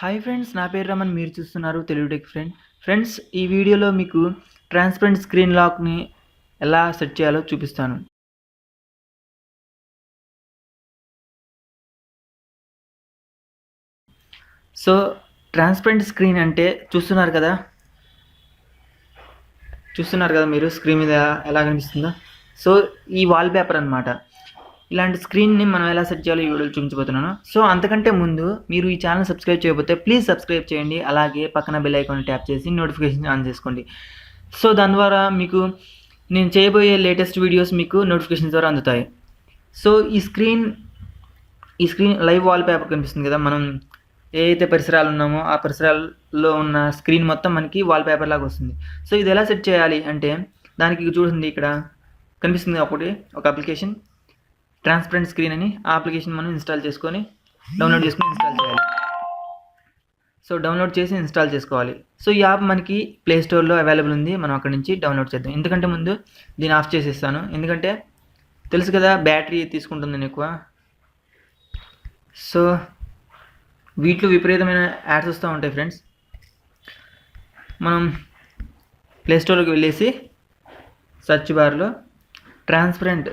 Hi friends, నా పేరు రమన్. మీరు చూస్తున్నారు తెలుగు టెక్ ఫ్రెండ్. ఫ్రెండ్స్, ఈ వీడియోలో మీకు ట్రాన్స్పరెంట్ స్క్రీన్ లాక్ని ఎలా సెట్ చేయాలో చూపిస్తాను. సో ట్రాన్స్పరెంట్ స్క్రీన్ అంటే చూస్తున్నారు కదా మీరు స్క్రీన్ మీద ఎలా కనిపిస్తుందో. సో ఈ వాల్పేపర్ అనమాట. ఇలాంటి స్క్రీన్ని మనం ఎలా సెట్ చేయాలో ఈ వీడియోలో చూపించబోతున్నాను. సో అంతకంటే ముందు మీరు ఈ ఛానల్ సబ్స్క్రైబ్ చేయకపోతే ప్లీజ్ సబ్స్క్రైబ్ చేయండి. అలాగే పక్కన బెల్ ఐకాన్ ట్యాప్ చేసి నోటిఫికేషన్ ఆన్ చేసుకోండి. సో దాని ద్వారా మీకు నేను చేయబోయే లేటెస్ట్ వీడియోస్ మీకు నోటిఫికేషన్ ద్వారా అందుతాయి. సో ఈ స్క్రీన్ లైవ్ వాల్పేపర్ కనిపిస్తుంది కదా. మనం ఏ అయితే పరిసరాలు ఉన్నామో ఆ పరిసరాల్లో ఉన్న స్క్రీన్ మొత్తం మనకి వాల్పేపర్ లాగా వస్తుంది. సో ఇది ఎలా సెట్ చేయాలి అంటే దానికి చూడండి, ఇక్కడ కనిపిస్తుంది ఒక అప్లికేషన్ ట్రాన్స్పరెంట్ స్క్రీన్ అని. ఆ అప్లికేషన్ మనం డౌన్లోడ్ చేసుకొని ఇన్స్టాల్ చేయాలి. సో డౌన్లోడ్ చేసి ఇన్స్టాల్ చేసుకోవాలి. సో ఈ యాప్ మనకి ప్లే స్టోర్లో అవైలబుల్ ఉంది. మనం అక్కడ నుంచి డౌన్లోడ్ చేద్దాం. ఎందుకంటే ముందు దీన్ని ఆఫ్ చేసేస్తాను, ఎందుకంటే తెలుసు కదా బ్యాటరీ తీసుకుంటుందని ఎక్కువ. సో వీటిలో విపరీతమైన యాడ్స్ వస్తూ ఉంటాయి ఫ్రెండ్స్. మనం ప్లే స్టోర్లోకి వెళ్ళేసి సెర్చ్ బార్లో ట్రాన్స్పరెంట్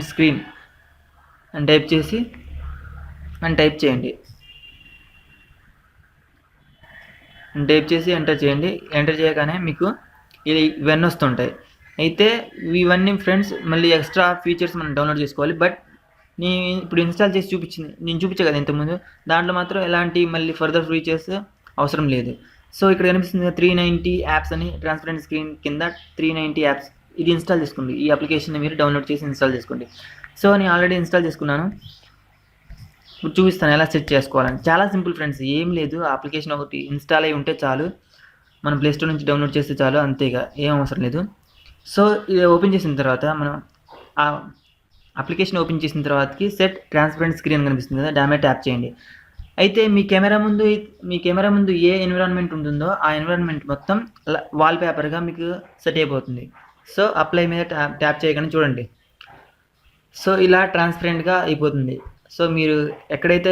స్క్రీన్ అని టైప్ చేయండి. ఎంటర్ చేయగానే మీకు ఇవన్నీ వస్తుంటాయి. అయితే ఇవన్నీ ఫ్రెండ్స్ మళ్ళీ ఎక్స్ట్రా ఫీచర్స్ మనం డౌన్లోడ్ చేసుకోవాలి. బట్ నేను ఇప్పుడు ఇన్స్టాల్ చేసి నేను చూపించే కదా ఇంతకుముందు, దాంట్లో మాత్రం ఎలాంటి మళ్ళీ ఫర్దర్ ఫీచర్స్ అవసరం లేదు. సో ఇక్కడ కనిపిస్తుంది 390 యాప్స్ అని. ట్రాన్స్పరెంట్ స్క్రీన్ కింద 390 యాప్స్. ఇది ఇన్స్టాల్ చేసుకోండి. ఈ అప్లికేషన్ మీరు డౌన్లోడ్ చేసి ఇన్స్టాల్ చేసుకోండి. సో నేను ఆల్రెడీ ఇన్స్టాల్ చేసుకున్నాను. ఇప్పుడు చూపిస్తాను ఎలా సెట్ చేసుకోవాలని. చాలా సింపుల్ ఫ్రెండ్స్, ఏం లేదు. ఆ అప్లికేషన్ ఒకటి ఇన్స్టాల్ అయి ఉంటే చాలు, మనం ప్లే స్టోర్ నుంచి డౌన్లోడ్ చేస్తే చాలు, అంతేగా, ఏం అవసరం లేదు. సో ఇది ఓపెన్ చేసిన తర్వాత మనం ఆ అప్లికేషన్ ఓపెన్ చేసిన తర్వాతకి సెట్ ట్రాన్స్పరెంట్ స్క్రీన్ కనిపిస్తుంది కదా, దాని మీద ట్యాప్ చేయండి. అయితే మీ కెమెరా ముందు ఏ ఎన్విరాన్మెంట్ ఉంటుందో ఆ ఎన్విరాన్మెంట్ మొత్తం వాల్పేపర్గా మీకు సెట్ అయిపోతుంది. సో అప్లై మీద ట్యాప్ చేయగానే చూడండి, సో ఇలా ట్రాన్స్పరెంట్గా అయిపోతుంది. సో మీరు ఎక్కడైతే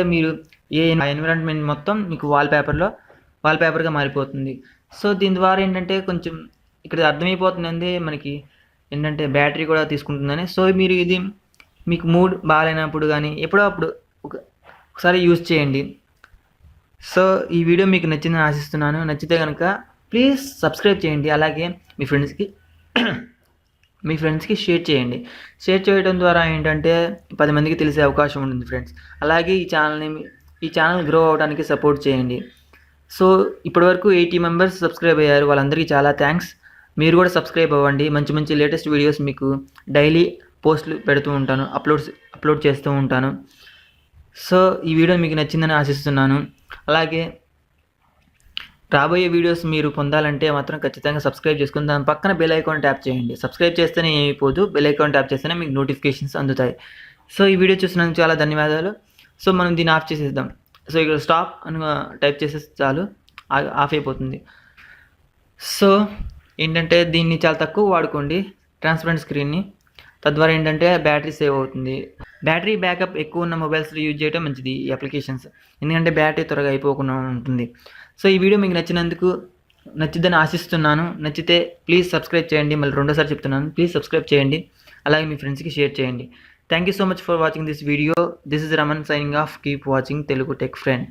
ఏ ఎన్విరాన్మెంట్ మొత్తం మీకు వాల్పేపర్గా మారిపోతుంది. సో దీని ద్వారా ఏంటంటే కొంచెం ఇక్కడ అర్థమైపోతుంది మనకి ఏంటంటే బ్యాటరీ కూడా తీసుకుంటుందని. సో మీరు ఇది మీకు మూడ్ బాగాలేనప్పుడు కానీ ఎప్పుడో అప్పుడు ఒకసారి యూజ్ చేయండి. సో ఈ వీడియో మీకు నచ్చిందని ఆశిస్తున్నాను. నచ్చితే కనుక ప్లీజ్ సబ్స్క్రైబ్ చేయండి. అలాగే మీ ఫ్రెండ్స్కి షేర్ చేయండి. షేర్ చేయడం ద్వారా ఏంటంటే 10 మందికి తెలిసే అవకాశం ఉంటుంది ఫ్రెండ్స్. అలాగే ఈ ఛానల్ గ్రో అవడానికి సపోర్ట్ చేయండి. సో ఇప్పటివరకు 80 మెంబర్స్ సబ్స్క్రైబ్ అయ్యారు. వాళ్ళందరికీ చాలా థ్యాంక్స్. మీరు కూడా సబ్స్క్రైబ్ అవ్వండి. మంచి లేటెస్ట్ వీడియోస్ మీకు డైలీ పోస్టులు పెడుతూ ఉంటాను, అప్లోడ్ చేస్తూ ఉంటాను. సో ఈ వీడియో మీకు నచ్చిందని ఆశిస్తున్నాను. అలాగే రాబోయే వీడియోస్ మీరు పొందాలంటే మాత్రం ఖచ్చితంగా సబ్స్క్రైబ్ చేసుకుని దాని పక్కన బెల్ ఐకాన్ ట్యాప్ చేయండి. సబ్స్క్రైబ్ చేస్తేనే ఏమైపోదు, బెల్ ఐకాన్ ట్యాప్ చేస్తేనే మీకు నోటిఫికేషన్స్ అందుతాయి. సో ఈ వీడియో చూసినందుకు చాలా ధన్యవాదాలు. సో మనం దీన్ని ఆఫ్ చేసేద్దాం. సో ఇక్కడ స్టాప్ అని టైప్ చేసేస్తే చాలు, ఆఫ్ అయిపోతుంది. సో ఏంటంటే దీన్ని చాలా తక్కువ వాడుకోండి, ట్రాన్స్పరెంట్ స్క్రీన్ని. తద్వారా ఏంటంటే బ్యాటరీ సేవ్ అవుతుంది. బ్యాటరీ బ్యాకప్ ఎక్కువ ఉన్న మొబైల్స్లో యూజ్ చేయడం మంచిది ఈ అప్లికేషన్స్, ఎందుకంటే బ్యాటరీ త్వరగా అయిపోకుండా ఉంటుంది. సో ఈ వీడియో మీకు నచ్చిద్దని ఆశిస్తున్నాను. నచ్చితే ప్లీజ్ సబ్స్క్రైబ్ చేయండి. మళ్ళీ రెండోసారి చెప్తున్నాను, ప్లీజ్ సబ్స్క్రైబ్ చేయండి. అలాగే మీ ఫ్రెండ్స్కి షేర్ చేయండి. Thank you so much for watching this video. This is Raman signing off. Keep watching Telugu tech friend.